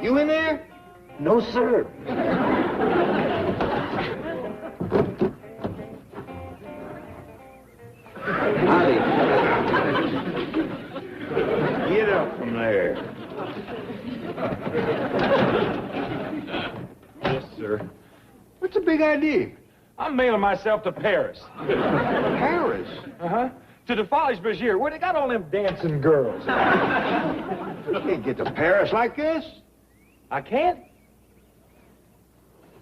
You in there? No, sir. Howdy. Get up from there. Yes, sir. What's the big idea? I'm mailing myself to Paris. Paris? Uh-huh. To the Folies Bergère, where they got all them dancing girls. You can't get to Paris like this. I can't?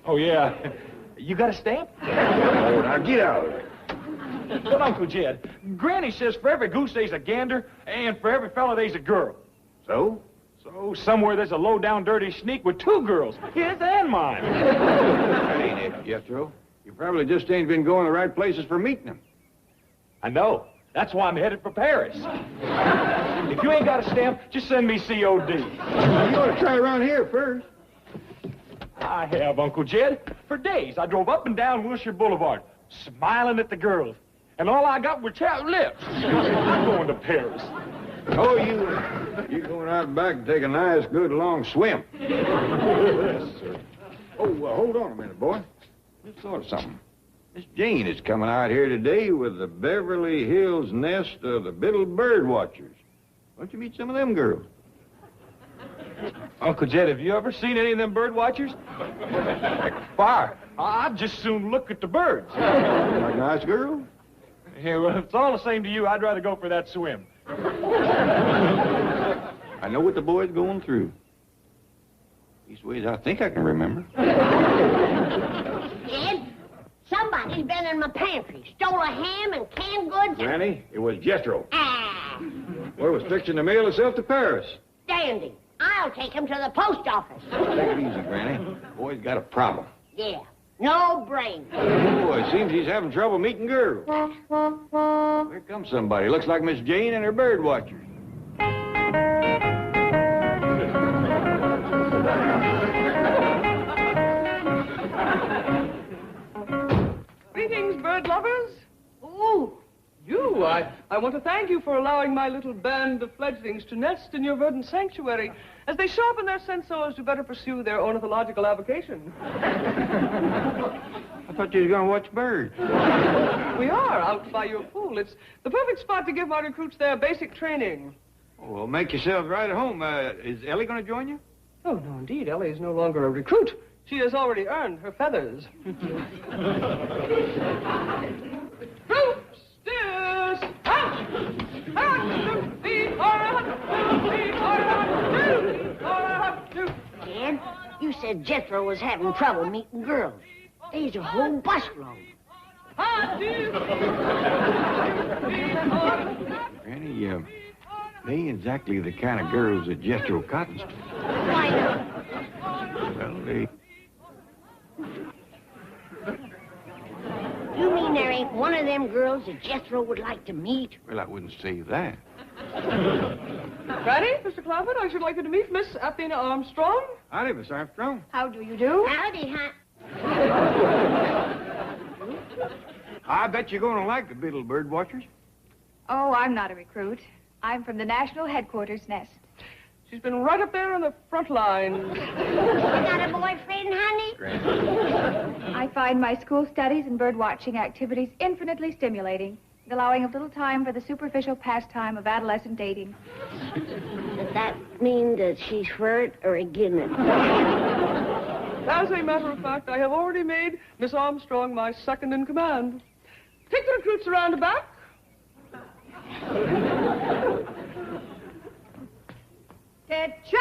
Oh, yeah. You got a stamp? Oh, now get out of there. But, Uncle Jed, Granny says for every goose there's a gander, and for every fella there's a girl. So? So, somewhere there's a low-down dirty sneak with two girls, his and mine. That ain't it, Jethro. You probably just ain't been going the right places for meeting them. I know. That's why I'm headed for Paris. If you ain't got a stamp, just send me COD. You ought to try around here first. I have, Uncle Jed. For days, I drove up and down Wilshire Boulevard, smiling at the girls. And all I got were chapped lips. I'm going to Paris. Oh, you're going out back and take a nice, good, long swim. Yes, sir. Oh, hold on a minute, boy. Just thought of something. Miss Jane is coming out here today with the Beverly Hills nest of the Biddle Bird Watchers. Why don't you meet some of them girls? Uncle Jed, have you ever seen any of them bird watchers? Fire. I'd just soon look at the birds. Like nice girls? Yeah, well, if it's all the same to you, I'd rather go for that swim. I know what the boy's going through. These ways I think I can remember. Ed, somebody's been in my pantry, stole a ham and canned goods. Granny, it was Jethro. Ah, Boy was fixing to mail himself to Paris. dandy. I'll take him to the post office. Take it easy, Granny. Boy's got a problem. Yeah, no brain. Boy, it seems he's having trouble meeting girls. Here comes somebody. Looks like Miss Jane and her bird watchers. Greetings, bird lovers. Ooh, You, I want to thank you for allowing my little band of fledglings to nest in your verdant sanctuary as they sharpen their sense so as to better pursue their ornithological avocation. I thought you was going to watch birds. We are out by your pool. It's the perfect spot to give my recruits their basic training. Oh, well, make yourselves right at home. Is Ellie going to join you? Oh, no, indeed. Ellie is no longer a recruit. She has already earned her feathers. Troops, stairs, out! Ed, you said Jethro was having trouble meeting girls. There's a whole busload. Granny, they ain't exactly the kind of girls that Jethro cottons to. Why not? Well, they... You mean there ain't one of them girls that Jethro would like to meet? Well, I wouldn't say that. Ready, Mr. Clampett? I should like you to meet Miss Athena Armstrong. Howdy, Miss Armstrong. How do you do? Howdy, huh? I bet you're going to like the Biddle Bird Watchers. Oh, I'm not a recruit. I'm from the National Headquarters Nest. She's been right up there on the front line. You got a boyfriend, honey? I find my school studies and bird watching activities infinitely stimulating, allowing a little time for the superficial pastime of adolescent dating. Does that mean that she's for it or against it? As a matter of fact, I have already made Miss Armstrong my second in command. Take the recruits around the back. Attention!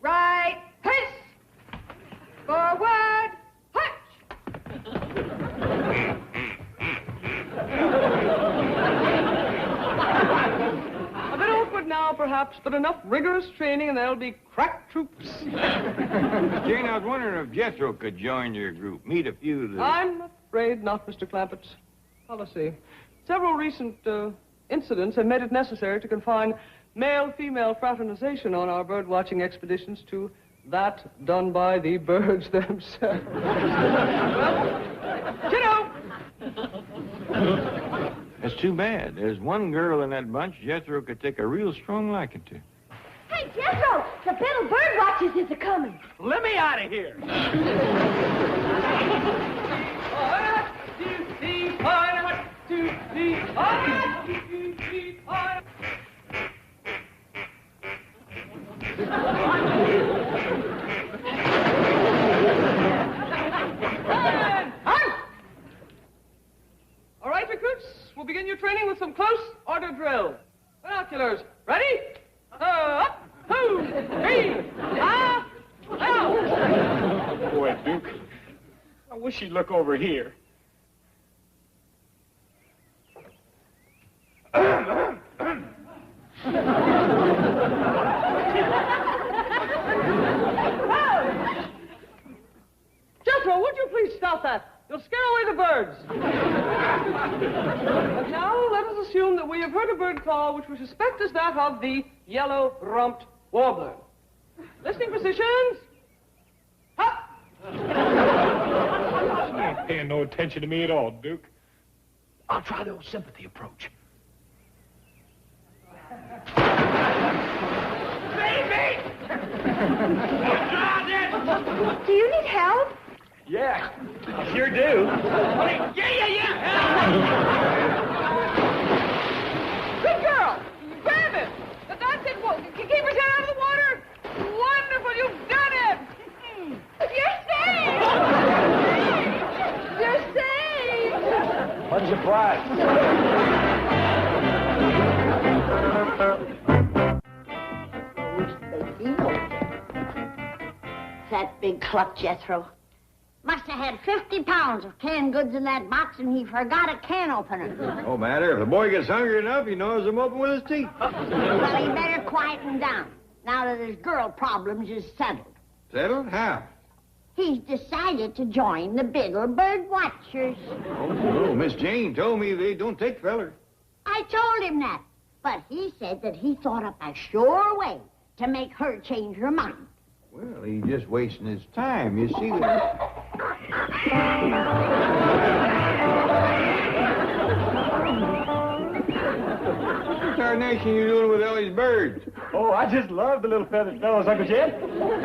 Right, hiss! Forward, hutch! A bit awkward now, perhaps, but enough rigorous training and they'll be crack troops. Jane, I was wondering if Jethro could join your group, meet a few of the... I'm afraid not, Mr. Clampett. Policy. Several recent incidents have made it necessary to confine male-female fraternization on our bird-watching expeditions to that done by the birds themselves. Kiddo! That's too bad. There's one girl in that bunch Jethro could take a real strong liking to. Hey, Jethro, the Biddle Bird Watchers Watch us, it's a-coming. Let me out of here. All right, recruits, we'll begin your training with some close order drill. Binoculars, ready? Up, 2, 3, out. Boy, Duke, I wish you'd look over here. Jethro, would you please stop that? You'll scare away the birds. But now let us assume that we have heard a bird call which we suspect is that of the yellow-rumped warbler. Listening positions. Up. She ain't paying no attention to me at all, Duke. I'll try the old sympathy approach. Baby! Do you need help? Yeah, I sure do. Yeah. Good girl. Grab him. That's it. Keep his head out of the water. Wonderful. You've done it. You're saved! You're saved! What's your price? That big cluck, Jethro. Must have had 50 pounds of canned goods in that box, and he forgot a can opener. No matter. If the boy gets hungry enough, he knows them open with his teeth. Well, he better quieten down, now that his girl problems is settled. Settled? How? He's decided to join the Biddle Bird Watchers. Oh, Miss Jane told me they don't take fellers. I told him that, but he said that he thought up a sure way to make her change her mind. Well, he's just wasting his time. You see that? What tarnation you doing with Ellie's birds? Oh, I just love the little feathered fellows, Uncle Jed.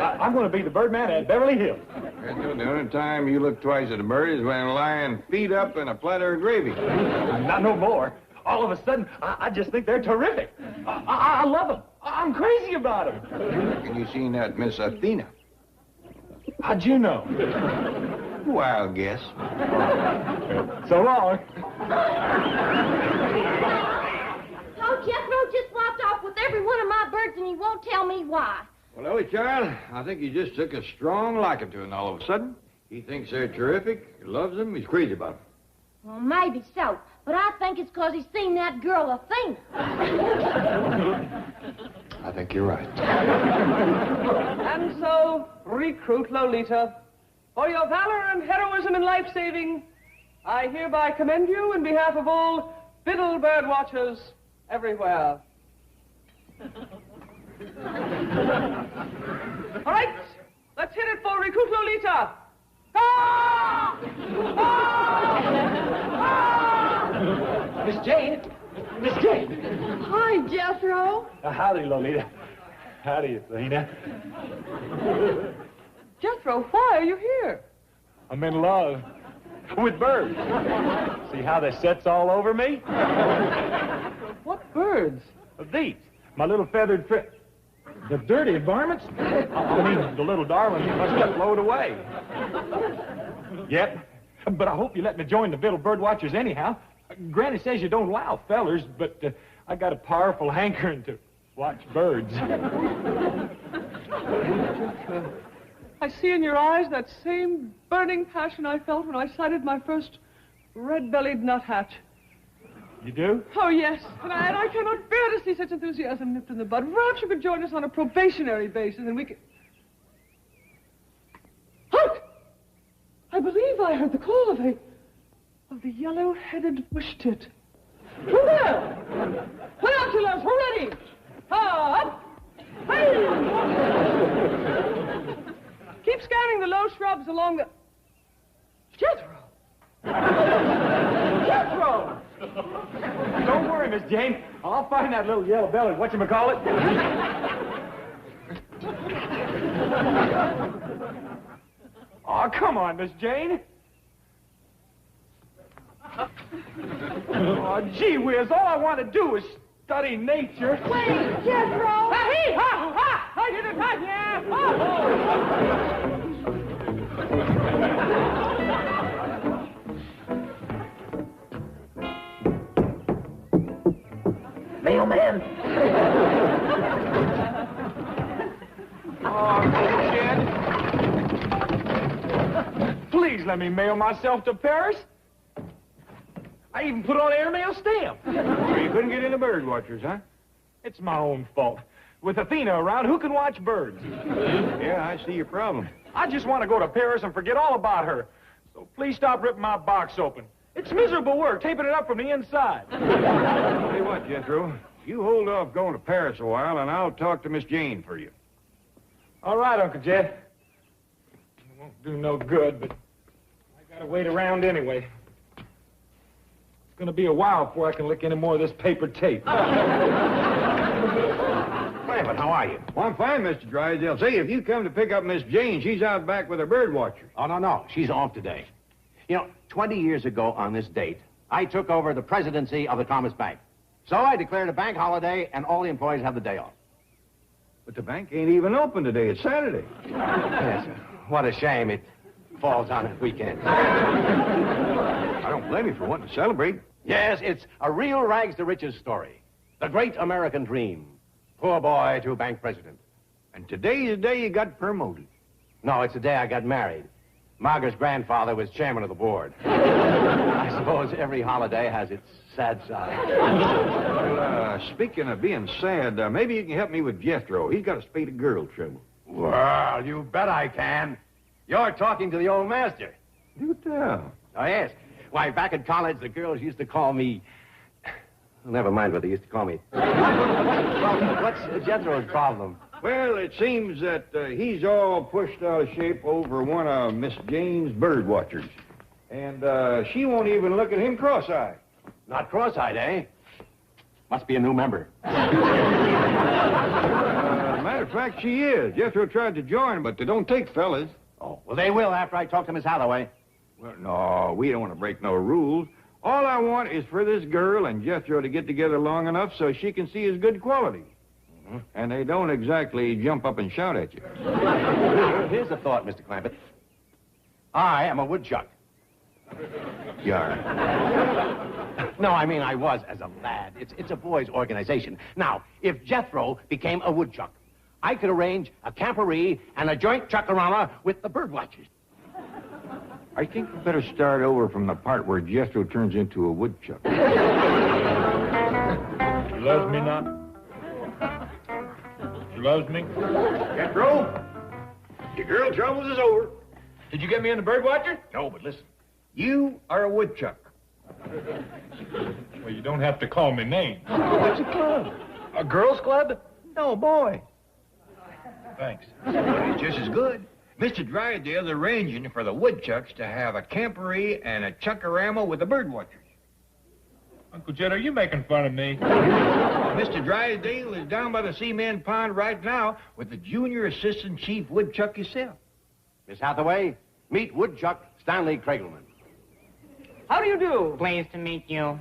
I'm going to be the birdman at Beverly Hills. The only time you look twice at a bird is when lying feet up in a platter of gravy. Not no more. All of a sudden, I just think they're terrific. I love them. I'm crazy about them. And you seen that Miss Athena? How'd you know? Wild guess. So long. Oh, Jethro just walked off with every one of my birds, and he won't tell me why. Well, Ellie, child, I think he just took a strong liking to them all of a sudden. He thinks they're terrific. He loves them. He's crazy about them. Well, maybe so, but I think it's because he's seen that girl Athena. I think you're right. And so, recruit Lolita. For your valor and heroism in life-saving, I hereby commend you in behalf of all Biddle Bird Watchers everywhere. All right, let's hit it for recruit Lolita. Ah! Ah! Miss Jane. Miss Jane. Hi, Jethro. Howdy, Lolita. Howdy, Athena. Jethro, why are you here? I'm in love with birds. See how they sets all over me? What birds? These, my little feathered the dirty varmints? I mean, the little darlings must have flown away. Yep, but I hope you let me join the Biddle Bird Watchers anyhow. Granny says you don't allow fellers, but I got a powerful hankering to watch birds. I see in your eyes that same burning passion I felt when I sighted my first red-bellied nuthatch. You do? Oh, yes. And I cannot bear to see such enthusiasm nipped in the bud. Perhaps you could join us on a probationary basis and we could... Hark! I believe I heard the call of the yellow-headed bush-tit. Who there? Binoculars, we're ready. Up! Hey! Keep scanning the low shrubs along the... Jethro! Jethro! Don't worry, Miss Jane. I'll find that little yellow-bellied whatchamacallit. Oh, come on, Miss Jane. Oh, gee whiz, all I want to do is study nature. Wait, Jethro! Mailman. Oh, Jed. Please let me mail myself to Paris. I even put on airmail stamp. Well, you couldn't get into bird watchers, huh? It's my own fault. With Athena around, who can watch birds? Yeah, I see your problem. I just want to go to Paris and forget all about her. So please stop ripping my box open. It's miserable work, taping it up from the inside. Tell you what, Jethro, you hold off going to Paris a while, and I'll talk to Miss Jane for you. All right, Uncle Jed. It won't do no good, but I gotta wait around anyway. It's gonna be a while before I can lick any more of this paper tape. Clampett, how are you? Well, I'm fine, Mr. Drysdale. Say, if you come to pick up Miss Jane, she's out back with her bird watcher. Oh, no. She's off today. You know, 20 years ago on this date, I took over the presidency of the Commerce Bank. So I declared a bank holiday, and all the employees have the day off. But the bank ain't even open today. It's Saturday. Yes, what a shame it falls on a weekend. I don't blame you for wanting to celebrate. Yes, it's a real rags to riches story. The great American dream. Poor boy to bank president. And today's the day you got promoted. No, it's the day I got married. Margaret's grandfather was chairman of the board. I suppose every holiday has its sad side. Well, speaking of being sad, maybe you can help me with Jethro. He's got a spate of girl trouble. Well, you bet I can. You're talking to the old master. Do tell. Oh, yes. Why, back at college, the girls used to call me... Never mind what they used to call me. Well, what's Jethro's problem? Well, it seems that he's all pushed out of shape over one of Miss Jane's bird watchers. And she won't even look at him cross-eyed. Not cross-eyed, eh? Must be a new member. Matter of fact, she is. Jethro tried to join, but they don't take fellas. Oh, well, they will after I talk to Miss Hathaway. Well, no, we don't want to break no rules. All I want is for this girl and Jethro to get together long enough so she can see his good quality. Mm-hmm. And they don't exactly jump up and shout at you. Here's the thought, Mr. Clampett. I am a woodchuck. You are. No, I mean I was as a lad. It's a boys' organization. Now, if Jethro became a woodchuck, I could arrange a camporee and a joint chuckarama with the bird watchers. I think we better start over from the part where Jethro turns into a woodchuck. She loves me not. She loves me. Jethro, your girl troubles is over. Did you get me in the bird watcher? No, but listen. You are a woodchuck. Well, you don't have to call me names. It's a club. A girls' club? No, boy. Thanks. It's just as good. Mr. Drysdale's arranging for the woodchucks to have a camporee and a chuckarama with the bird watchers. Uncle Jed, are you making fun of me? Mr. Drysdale is down by the cement pond right now with the junior assistant chief woodchuck himself. Miss Hathaway, meet woodchuck Stanley Kragelman. How do you do? Pleased to meet you.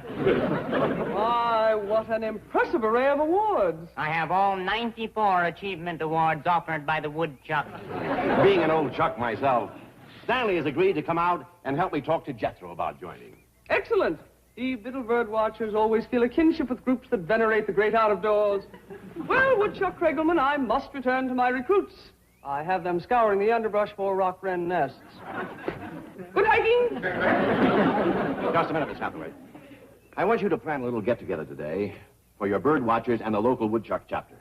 Why, what an impressive array of awards. I have all 94 achievement awards offered by the woodchuck. Being an old chuck myself, Stanley has agreed to come out and help me talk to Jethro about joining. Excellent. The little bird watchers always feel a kinship with groups that venerate the great out-of-doors. Well, Woodchuck Kragelman, I must return to my recruits. I have them scouring the underbrush for rock wren nests. Good hiking! Just a minute, Miss Hathaway. I want you to plan a little get-together today for your bird watchers and the local woodchuck chapter.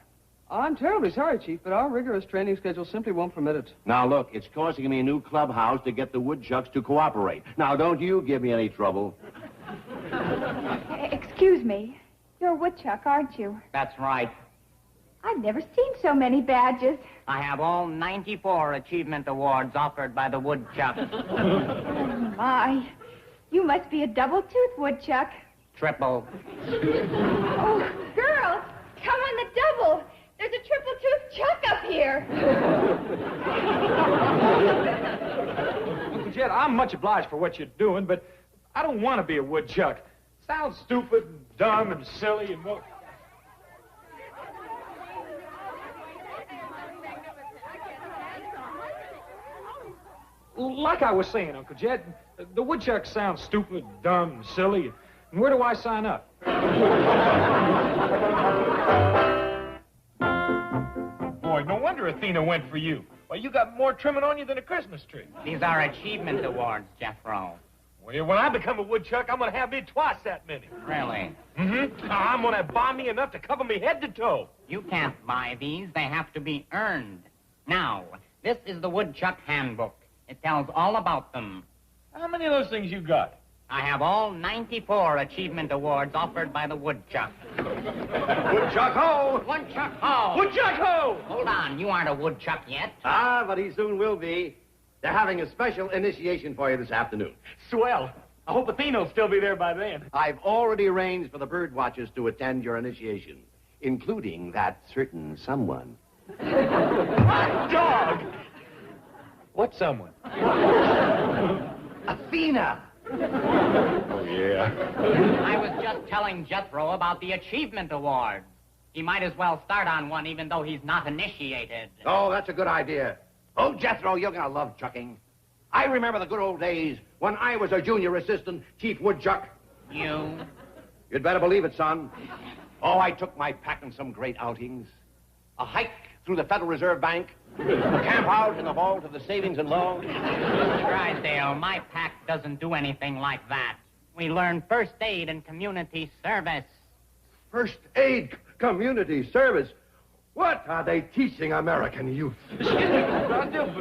I'm terribly sorry, Chief, but our rigorous training schedule simply won't permit it. Now, look, it's costing me a new clubhouse to get the woodchucks to cooperate. Now, don't you give me any trouble. Excuse me. You're a woodchuck, aren't you? That's right. I've never seen so many badges. I have all 94 achievement awards offered by the woodchuck. My, you must be a double-toothed woodchuck. Triple. Oh, girls, come on the double. There's a triple-toothed chuck up here. Jet, I'm much obliged for what you're doing, but I don't want to be a woodchuck. Sounds stupid and dumb and silly and well... Like I was saying, Uncle Jet, the woodchuck sounds stupid, dumb, and silly. And where do I sign up? Boy, no wonder Athena went for you. Well, you got more trimming on you than a Christmas tree. These are achievement awards, Jethro. Well, when I become a woodchuck, I'm going to have me twice that many. Really? Mm-hmm. I'm going to buy me enough to cover me head to toe. You can't buy these. They have to be earned. Now, this is the Woodchuck Handbook. It tells all about them. How many of those things you got? I have all 94 achievement awards offered by the Woodchuck. Woodchuck ho! Woodchuck ho! Woodchuck ho! Hold on, you aren't a woodchuck yet. Ah, but he soon will be. They're having a special initiation for you this afternoon. Swell. I hope Athena will still be there by then. I've already arranged for the bird watchers to attend your initiation, including that certain someone. Dog! What someone? Athena! Oh, yeah. I was just telling Jethro about the achievement awards. He might as well start on one even though he's not initiated. Oh, that's a good idea. Oh, Jethro, you're going to love chucking. I remember the good old days when I was a junior assistant chief woodchuck. You? You'd better believe it, son. Oh, I took my pack on some great outings. A hike through the Federal Reserve Bank. A camp out in the vault of the Savings and Loan. Mr. Drysdale, my pack doesn't do anything like that. We learn first aid and community service. First aid community service. What are they teaching American youth? But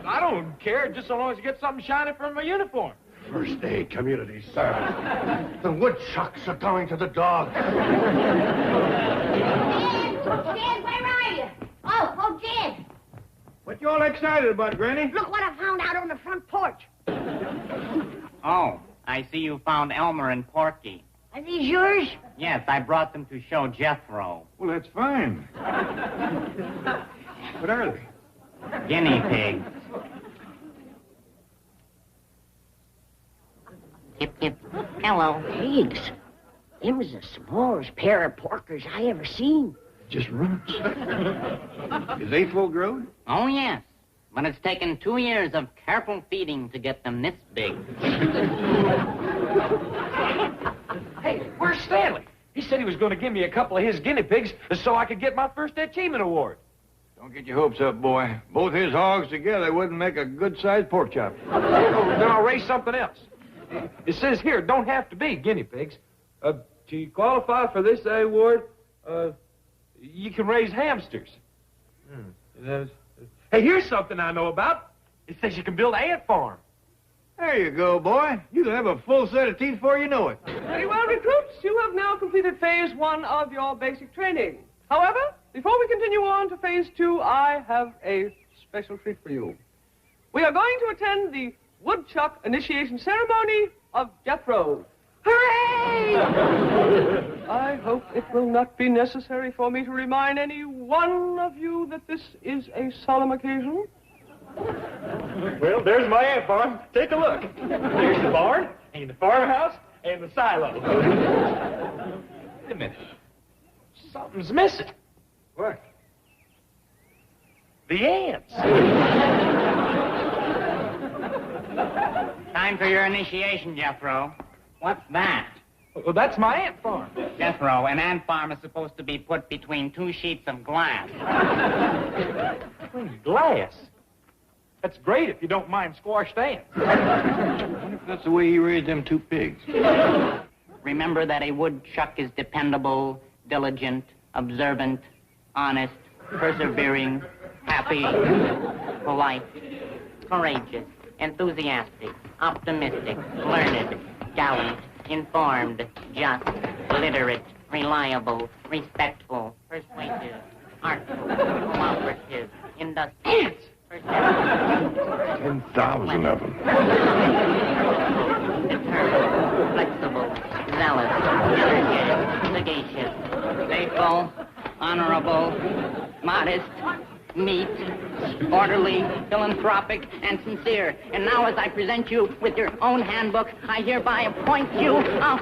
I don't care, just so long as you get something shiny from my uniform. First aid community service. The woodchucks are going to the dog. Jed, where are you? Oh, Jed. What you all excited about, Granny? Look what I found out on the front porch. Oh, I see you found Elmer and Porky. Are these yours? Yes, I brought them to show Jethro. Well, that's fine. What are they? Guinea pigs. Tip, tip. Hello. Pigs. Them is the smallest pair of porkers I ever seen. Just roots. Is they full grown? Oh, yes. But it's taken 2 years of careful feeding to get them this big. Hey, where's Stanley? He said he was going to give me a couple of his guinea pigs so I could get my first achievement award. Don't get your hopes up, boy. Both his hogs together wouldn't make a good-sized pork chop. Then I'll raise something else. It says here, don't have to be guinea pigs. To qualify for this award, you can raise hamsters. Hey, here's something I know about. It says you can build an ant farm. There you go, boy. You can have a full set of teeth before you know it. Very well, recruits. You have now completed phase 1 of your basic training. However, before we continue on to phase 2, I have a special treat for you. We are going to attend the woodchuck initiation ceremony of Jethro. Hooray! I hope it will not be necessary for me to remind any one of you that this is a solemn occasion. Well, there's my ant farm. Take a look. There's the barn, and the farmhouse, and the silo. Wait a minute. Something's missing. What? The ants. Time for your initiation, Jethro. What's that? Well, that's my ant farm. Jethro, an ant farm is supposed to be put between 2 sheets of glass. Glass? That's great if you don't mind squashed ants. I wonder if that's the way he raised them 2 pigs. Remember that a woodchuck is dependable, diligent, observant, honest, persevering, happy, polite, courageous, enthusiastic, optimistic, learned, gallant, informed, just, literate, reliable, respectful, persuasive, artful, cooperative, industrious, perceptive, 10,000 of them. determined, flexible, zealous, energetic, sagacious, faithful, honorable, modest, neat, orderly, philanthropic, and sincere. And now, as I present you with your own handbook, I hereby appoint you a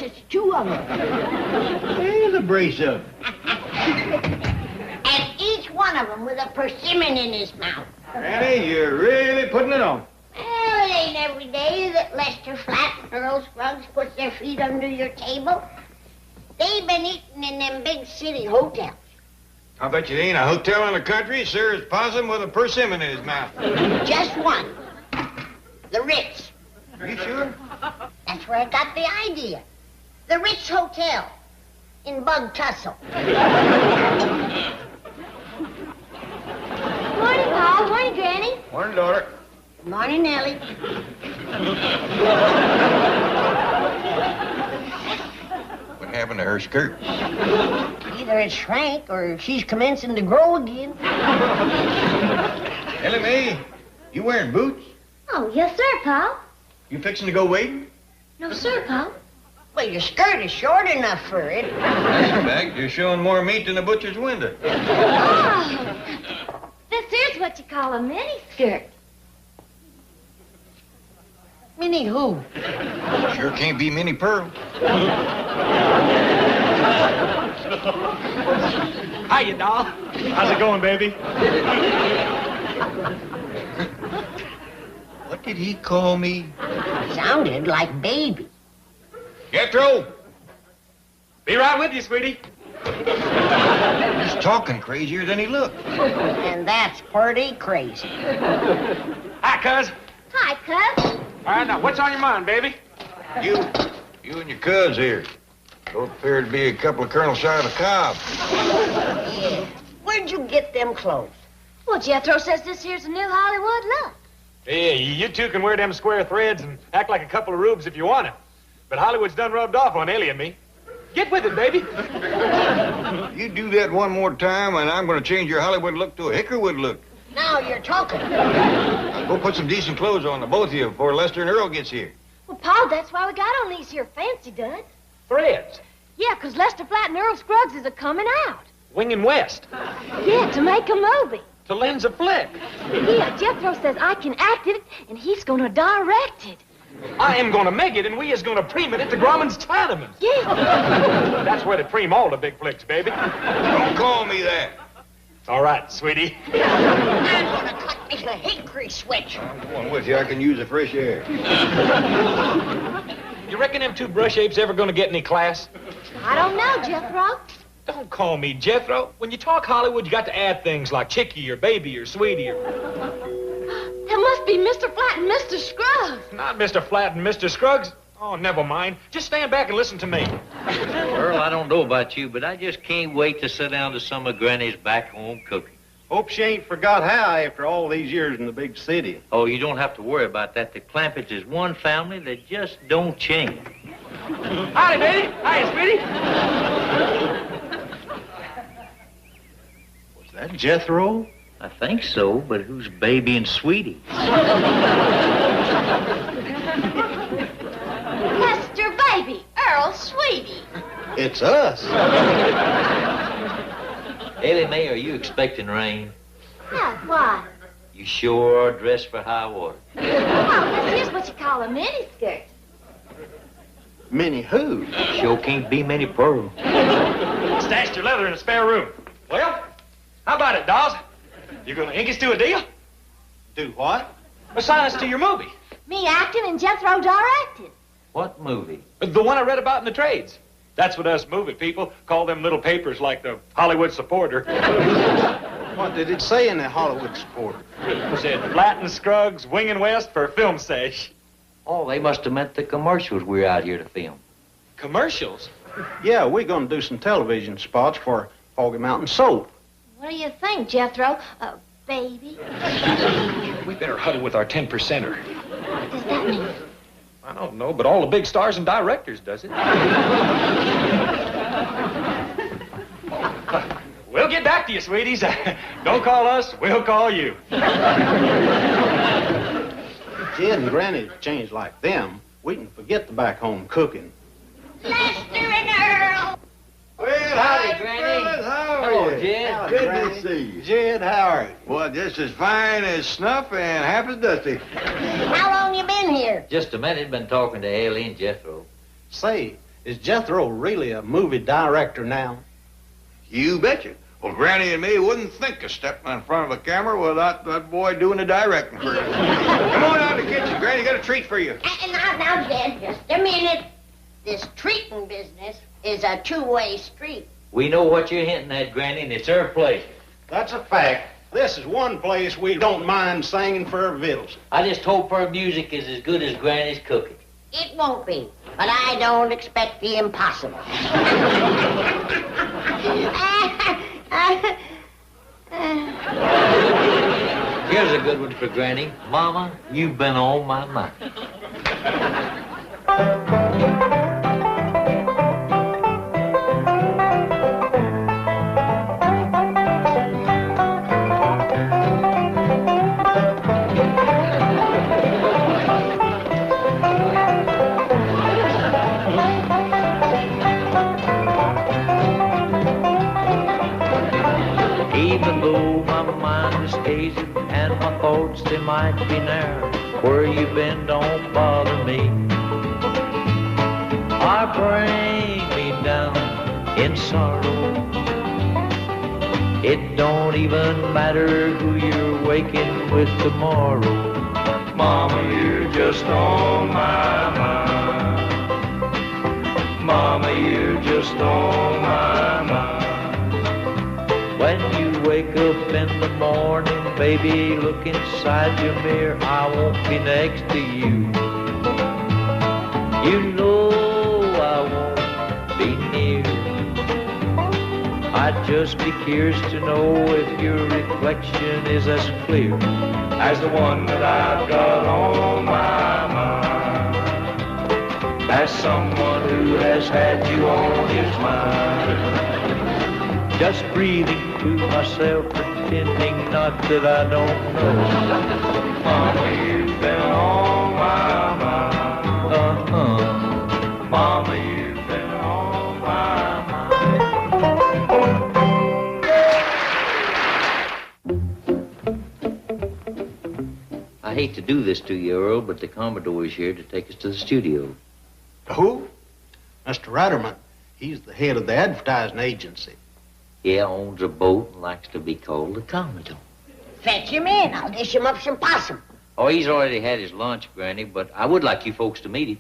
It's two of them. There's a brace of them. And each one of them with a persimmon in his mouth. Granny, you're really putting it on. Well, it ain't every day that Lester Flatt and Earl Scruggs puts their feet under your table. They've been eating in them big city hotels. I bet you there ain't a hotel in the country serves possum with a persimmon in his mouth. Just one. The Ritz. Are you sure? That's where I got the idea. The Ritz Hotel in Bug Tussle. Morning, Paul. Morning, Granny. Morning, daughter. Good morning, Nellie. What happened to her skirt? Either it shrank or she's commencing to grow again. Ellie Mae, you wearing boots? Oh, yes, sir, Paul. You fixing to go wading? No, sir, Paul. Well, your skirt is short enough for it. In fact, you're showing more meat than a butcher's window. Oh, this here's what you call a mini skirt. Minnie who? Sure can't be Minnie Pearl. Hiya, doll. How's it going, baby? What did he call me? Sounded like baby. Jethro! Be right with you, sweetie. He's talking crazier than he looked. And that's pretty crazy. Hi, cuz. Hi, Cub. All right, now, what's on your mind, baby? You and your cuz here. Don't appear to be a couple of kernels shy of a cob. Yeah. Where'd you get them clothes? Well, Jethro says this here's a new Hollywood look. Yeah, you two can wear them square threads and act like a couple of rubes if you want to. But Hollywood's done rubbed off on Ellie and me. Get with it, baby. You do that one more time, and I'm going to change your Hollywood look to a Hickorywood look. Now you're talking. Go put some decent clothes on the both of you before Lester and Earl gets here. Well, Paul, that's why we got on these here fancy duds. Threads. Yeah, 'cause Lester Flatt and Earl Scruggs is a-coming out. Winging west. Yeah, to make a movie. To lens a flick. Yeah, Jethro says I can act it, and he's gonna direct it. I am going to make it, and we is going to preem it at the Grumman's Chinaman. Yeah. That's where they preem all the big flicks, baby. Don't call me that. All right, sweetie. I'm gonna cut me a hickory switch. I'm going with you. I can use the fresh air. You reckon them two brush apes ever going to get any class? I don't know, Jethro. Don't call me Jethro. When you talk Hollywood, you got to add things like chickie or baby or sweetie or... That must be Mr. Flatt and Mr. Scruggs. Not Mr. Flatt and Mr. Scruggs. Oh, never mind. Just stand back and listen to me. Earl, I don't know about you, but I just can't wait to sit down to some of Granny's back-home cooking. Hope she ain't forgot how after all these years in the big city. Oh, you don't have to worry about that. The Clampetts is one family that just don't change. Howdy, baby. Hiya, sweetie. Was that Jethro? I think so, but who's baby and sweetie? Lester Baby, Earl Sweetie. It's us. Ellie Mae, are you expecting rain? Yeah, why? You sure are dressed for high water. Oh, this here's what you call a miniskirt. Minnie who? Sure can't be many pearl. Stashed your leather in a spare room. Well, How about it, Dawes? You gonna ink us to a deal? Do what? Assign us to your movie. Me acting and Jethro directing. What movie? The one I read about in the trades. That's what us movie people call them little papers like the Hollywood Supporter. What did it say in the Hollywood Supporter? It said Latin Scruggs, Winging West for a film sesh. Oh, they must have meant the commercials we're out here to film. Commercials? Yeah, we're going to do some television spots for Foggy Mountain Soap. What do you think, Jethro? Baby? We better huddle with our 10%er. What does that mean? I don't know, but all the big stars and directors does it. We'll get back to you, sweeties. Don't call us, we'll call you. Jed and Granny changed like them. We can forget the back home cooking. Lester and Earl. Well, Howdy, Granny. How Hello, are you? Jed. Good Granny. to see you. Jed, how are you? Well, just as fine as snuff and half as dusty. How long you been here? Just a minute, been talking to Ellie and Jethro. Say, is Jethro really a movie director now? You betcha. Well, Granny and me wouldn't think of stepping in front of a camera without that boy doing the directing for us. Come on out to the kitchen, Granny. Got a treat for you. Now, Jed, just a minute. This treating business is a two-way street. We know what you're hinting at, Granny, and it's our pleasure. That's a fact. This is one place we don't mind singing for our victuals. I just hope her music is as good as Granny's cooking. It won't be, but I don't expect the impossible. Here's a good one for Granny. Mama, you've been on my mind. Even though my mind is hazy and my thoughts, they might be narrow, where you been don't bother me. Or bring me down in sorrow. It don't even matter who you're waking with tomorrow. Mama, you're just on my mind. Mama, you're just on my mind. When you wake up in the morning, baby, look inside your mirror. I won't be next to you. You know I won't be near. I'd just be curious to know if your reflection is as clear as the one that I've got on my mind. As someone who has had you on his mind. Just breathing to myself, pretending not that I don't know. Mama, you've been on my mind. Mama, you've been on my mind. I hate to do this to you, Earl, but the Commodore is here to take us to the studio. Who? Mr. Ratterman. He's the head of the advertising agency. Yeah, owns a boat and likes to be called the Commodore. Fetch him in. I'll dish him up some possum. Oh, he's already had his lunch, Granny, but I would like you folks to meet him.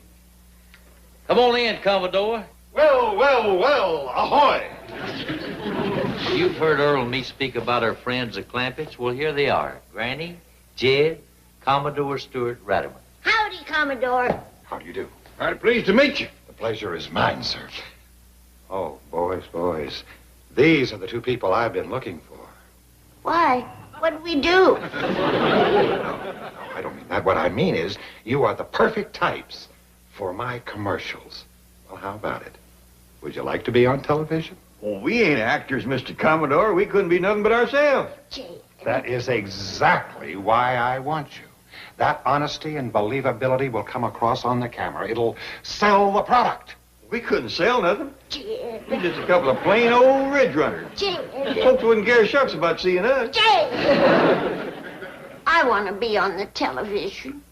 Come on in, Commodore. Well, well, well, ahoy! You've heard Earl and me speak about our friends the Clampetts. Well, here they are. Granny, Jed, Commodore Stewart Ratterman. Howdy, Commodore. How do you do? Mighty pleased to meet you. The pleasure is mine, sir. Oh, boys. These are the two people I've been looking for. Why? What'd we do? No, I don't mean that. What I mean is, you are the perfect types for my commercials. Well, how about it? Would you like to be on television? Well, we ain't actors, Mr. Commodore. We couldn't be nothing but ourselves. Gee. That is exactly why I want you. That honesty and believability will come across on the camera. It'll sell the product. We couldn't sell nothing. Jed. We're just a couple of plain old ridge runners. Jed. Folks wouldn't care shucks about seeing us. Jed. I want to be on the television.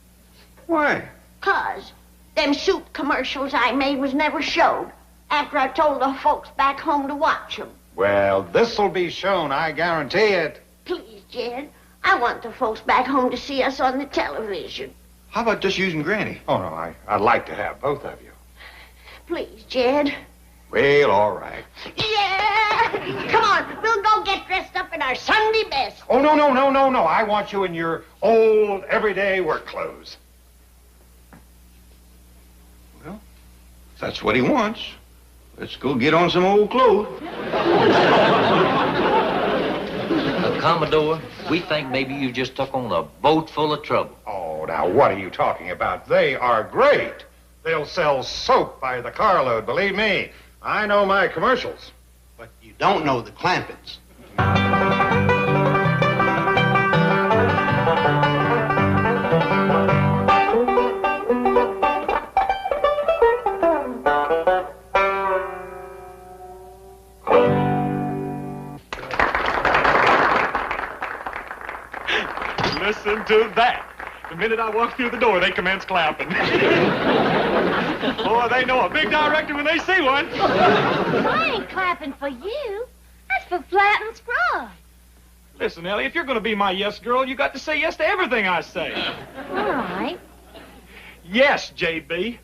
Why? 'Cause them soup commercials I made was never showed after I told the folks back home to watch them. Well, this'll be shown, I guarantee it. Please, Jed. I want the folks back home to see us on the television. How about just using Granny? Oh, no, I'd like to have both of you. Please, Jed. Well, all right. Yeah! Come on, we'll go get dressed up in our Sunday best. Oh, no. I want you in your old, everyday work clothes. Well, if that's what he wants. Let's go get on some old clothes. Commodore, we think maybe you just took on a boat full of trouble. Oh, now, what are you talking about? They are great. They'll sell soap by the carload, believe me. I know my commercials. But you don't know the Clampetts. Listen to that. The minute I walk through the door, they commence clapping. Boy, they know a big director when they see one. I ain't clapping for you. That's for Flat and Scrub. Listen, Ellie, if you're going to be my yes girl, you got to say yes to everything I say. All right. Yes, J.B.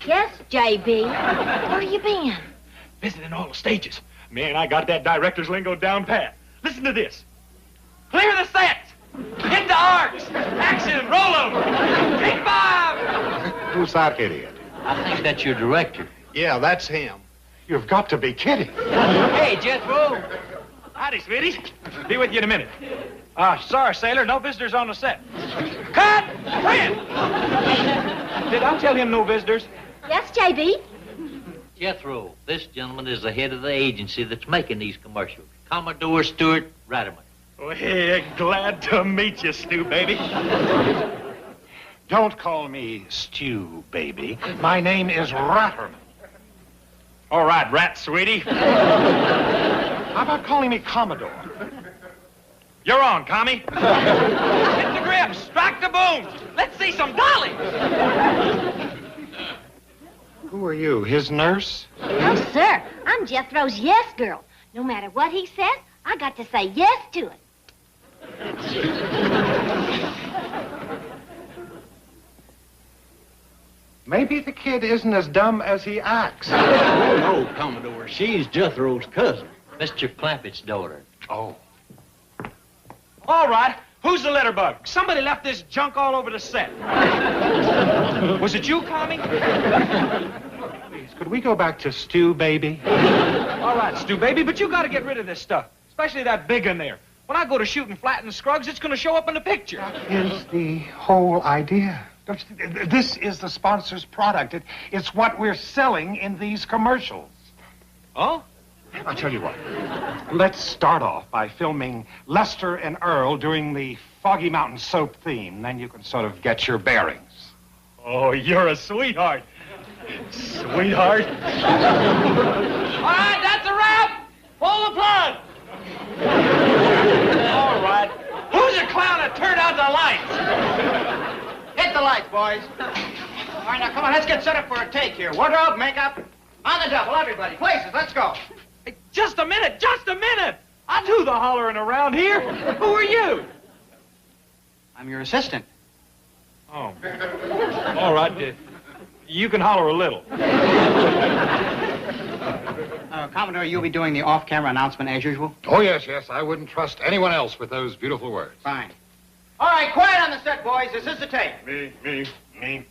Yes, J.B. Where you been? Visiting all the stages. Man, I got that director's lingo down pat. Listen to this. Clear the sets. Hit the arcs. Action. Roll them. Take 5. Who's that idiot? I think that's your director. Yeah, that's him. You've got to be kidding. Hey, Jethro. Howdy, sweetie. Be with you in a minute. Sorry, sailor. No visitors on the set. Cut! Friend! Did I tell him no visitors? Yes, J.B. Jethro, this gentleman is the head of the agency that's making these commercials. Commodore Stewart Ratterman. Well, glad to meet you, Stu, baby. Don't call me Stew, baby. My name is Ratterman. All right, rat, sweetie. How about calling me Commodore? You're on, Commie. Hit the grips. Strike the booms. Let's see some dolly. Who are you, his nurse? No, sir. I'm Jethro's yes girl. No matter what he says, I got to say yes to it. Maybe the kid isn't as dumb as he acts. Oh, no, Commodore. She's Jethro's cousin. Mr. Clampett's daughter. Oh. All right. Who's the litterbug? Somebody left this junk all over the set. Was it you, Commie? Please, could we go back to Stew, baby? All right, Stu, baby, but you got to get rid of this stuff, especially that big in there. When I go to shooting Flat and Scruggs, it's going to show up in the picture. That is the whole idea. This is the sponsor's product. It's what we're selling in these commercials. Oh? I'll tell you what. Let's start off by filming Lester and Earl doing the Foggy Mountain soap theme. Then you can sort of get your bearings. Oh, you're a sweetheart. Sweetheart. All right, that's a wrap. Pull the plug. All right. Who's the clown that turned out the lights? Hit the lights, boys. All right, now, come on, let's get set up for a take here. Wardrobe, makeup, on the double, everybody. Places, let's go. Hey, just a minute, just a minute. I do the hollering around here. Who are you? I'm your assistant. Oh. All right, you can holler a little. Commodore, you'll be doing the off-camera announcement as usual? Oh, yes. I wouldn't trust anyone else with those beautiful words. Fine. All right, quiet on the set, boys. This is the take. Me.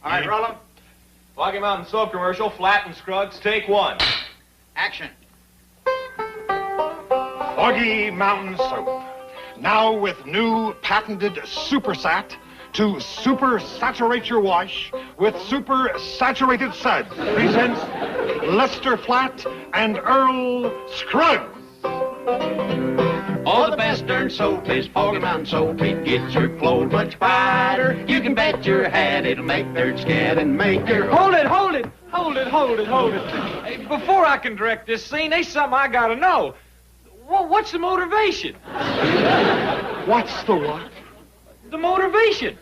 All right, roll 'em. Foggy Mountain soap commercial, Flat and Scruggs, take 1. Action. Foggy Mountain soap. Now with new patented Super Sat to super saturate your wash with super saturated suds presents Lester Flat and Earl Scruggs. All the best darn soap is Foggy Mountain soap. It gets your clothes much brighter. You can bet your hat it'll make their skin and make your... Hold it. Hey, before I can direct this scene, there's something I gotta know. What's the motivation? What's the what? The motivation.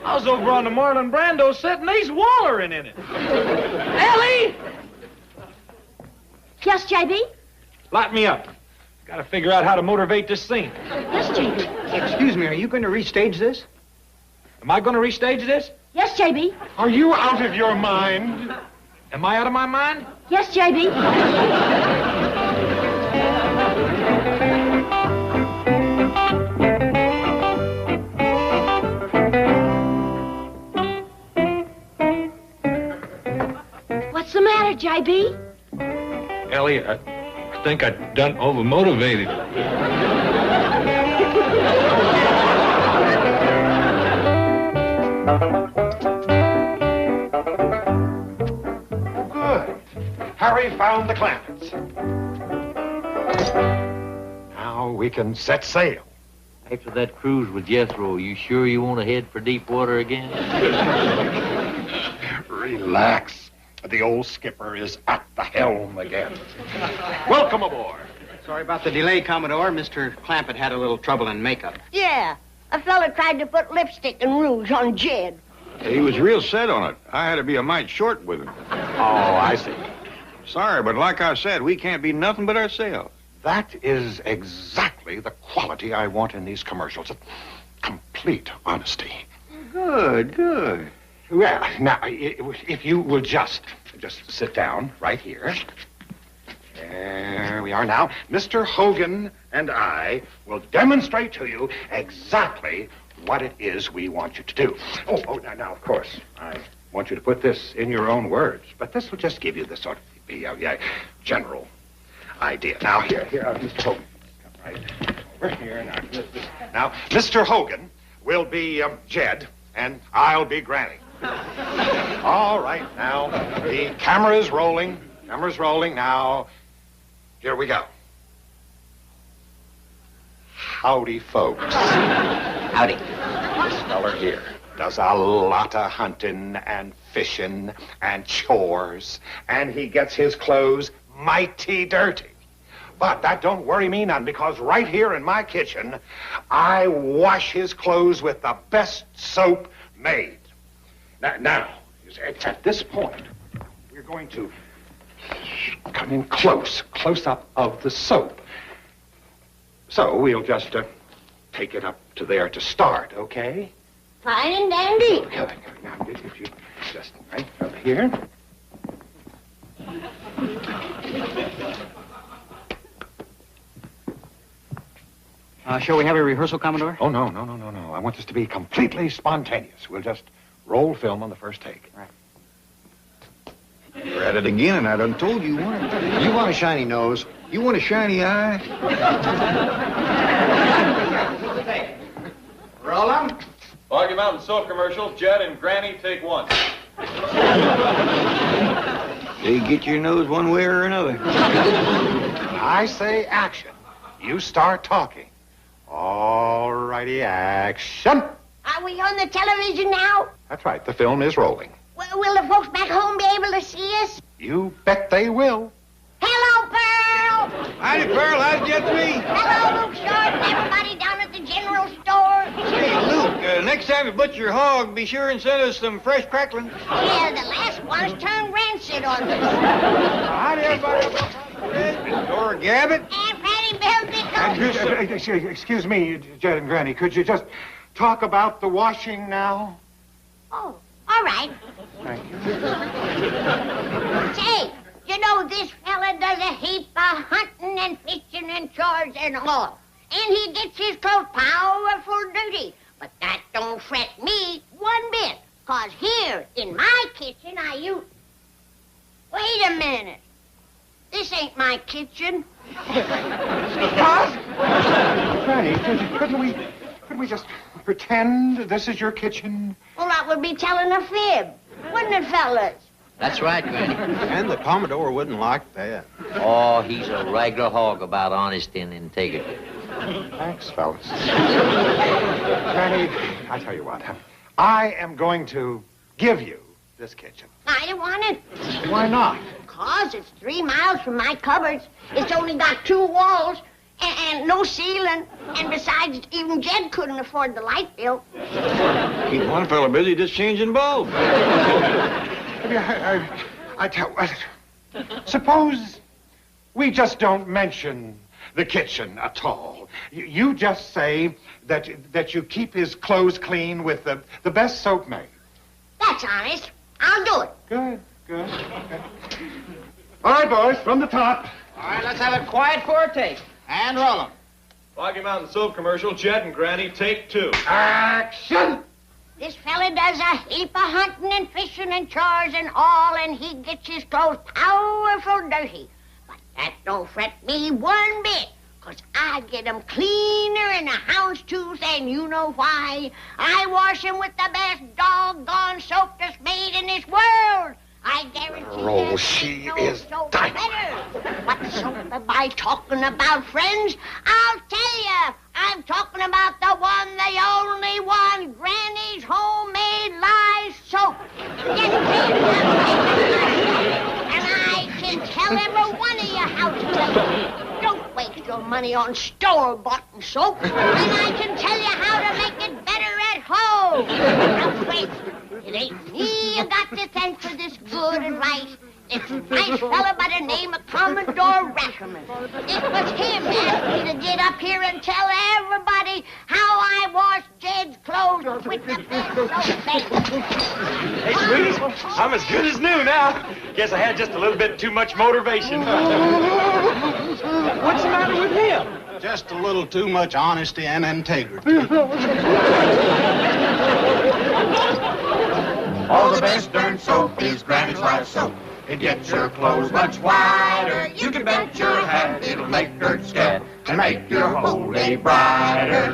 I was over on the Marlon Brando set and they's wallering in it. Ellie! Yes, J.B.? Light me up. Got to figure out how to motivate this scene. Yes, JB. Excuse me, are you going to restage this? Am I going to restage this? Yes, JB. Are you out of your mind? Am I out of my mind? Yes, JB. What's the matter, JB? Ellie, I think I done overmotivated. Good. Harry found the Clampetts. Now we can set sail. After that cruise with Jethro, you sure you want to head for deep water again? Relax. The old skipper is at the helm again. Welcome aboard. Sorry about the delay, Commodore. Mr. Clampett had a little trouble in makeup. Yeah, a fella tried to put lipstick and rouge on Jed. He was real set on it. I had to be a mite short with him. Oh, I see. Sorry, but like I said, we can't be nothing but ourselves. That is exactly the quality I want in these commercials. Complete honesty. Good, good. Well, now, if you will just sit down right here. There we are now. Mr. Hogan and I will demonstrate to you exactly what it is we want you to do. Now, of course, I want you to put this in your own words, but this will just give you the sort of general idea. Now, here, Mr. Hogan. Come right over here. Now, Mr. Hogan will be Jed, and I'll be Granny. All right, now, the camera's rolling. Camera's rolling. Now, here we go. Howdy, folks. Howdy. This feller here does a lot of hunting and fishing and chores, and he gets his clothes mighty dirty. But that don't worry me none, because right here in my kitchen, I wash his clothes with the best soap made. Now, at this point, we're going to come in close up of the soap. So we'll just take it up to there to start, okay? Fine and dandy. Good. Now, if you just right up here. Shall we have a rehearsal, Commodore? Oh, no. I want this to be completely spontaneous. We'll just roll film on the first take. Right. You're at it again, and I done told you one. You want a shiny nose. You want a shiny eye. Roll 'em. Ozark Mountains soap commercial. Jed and Granny, take one. They get your nose one way or another. I say action. You start talking. All righty, action. Are we on the television now? That's right, the film is rolling. Will the folks back home be able to see us? You bet they will. Hello, Pearl! Howdy, Pearl. How's Jet 3? Hello, Luke Short, and everybody down at the general store. Hey, Luke, next time you butcher your hog, be sure and send us some fresh cracklings. Yeah, the last one's turned rancid on me. Howdy, everybody. Dora Gabbett. And Patty Bell Excuse me, Jed and Granny, could you just talk about the washing now? Oh, all right. Thank you. Say, you know, this fella does a heap of hunting and fishing and chores and all. And he gets his clothes powerful dirty. But that don't fret me one bit. 'Cause here in my kitchen I use... Wait a minute. This ain't my kitchen. What? Granny, couldn't we just pretend this is your kitchen? Well, that would be telling a fib. Wouldn't it, fellas? That's right, Granny. And the Commodore wouldn't like that. Oh, he's a regular hog about honesty and integrity. Thanks, fellas. Granny, I tell you what. I am going to give you this kitchen. I don't want it. Why not? 'Cause it's 3 miles from my cupboards. It's only got 2 walls and no ceiling. And besides, even Jed couldn't afford the light bill. Keep one fella busy just changing bulbs. I tell... Suppose we just don't mention the kitchen at all. You just say that you keep his clothes clean with the best soap made. That's honest. I'll do it. Good. Okay. All right, boys, from the top. All right, let's have it quiet for a take. And roll 'em. Rocky Mountain Soap commercial, Chet and Granny, take 2. Action! This fella does a heap of hunting and fishing and chores and all, and he gets his clothes powerful dirty. But that don't fret me one bit, 'cause I get 'em cleaner than a hound's tooth, and you know why? I wash 'em with the best doggone soap that's made in this world. I guarantee Oh, she no is soap dynamite. better. What soap am I talking about, friends? I'll tell you. I'm talking about the one, the only one, Granny's homemade lye soap. Get clean, and I can tell every one of you how to make it. Don't waste your money on store-bought soap, and I can tell you how to make it better at home. Now, wait. It ain't me you got to thank for this good advice. It's a nice fella by the name of Commodore Rackerman. It was him asked me to get up here and tell everybody how I washed Jed's clothes with the best soap made. Hey, sweeties, I'm as good as new now. Guess I had just a little bit too much motivation. What's the matter with him? Just a little too much honesty and integrity. All the best darn soap is Granny's lye soap. It gets your clothes much whiter. You can bet your hat it'll make dirt scat and make your whole day brighter.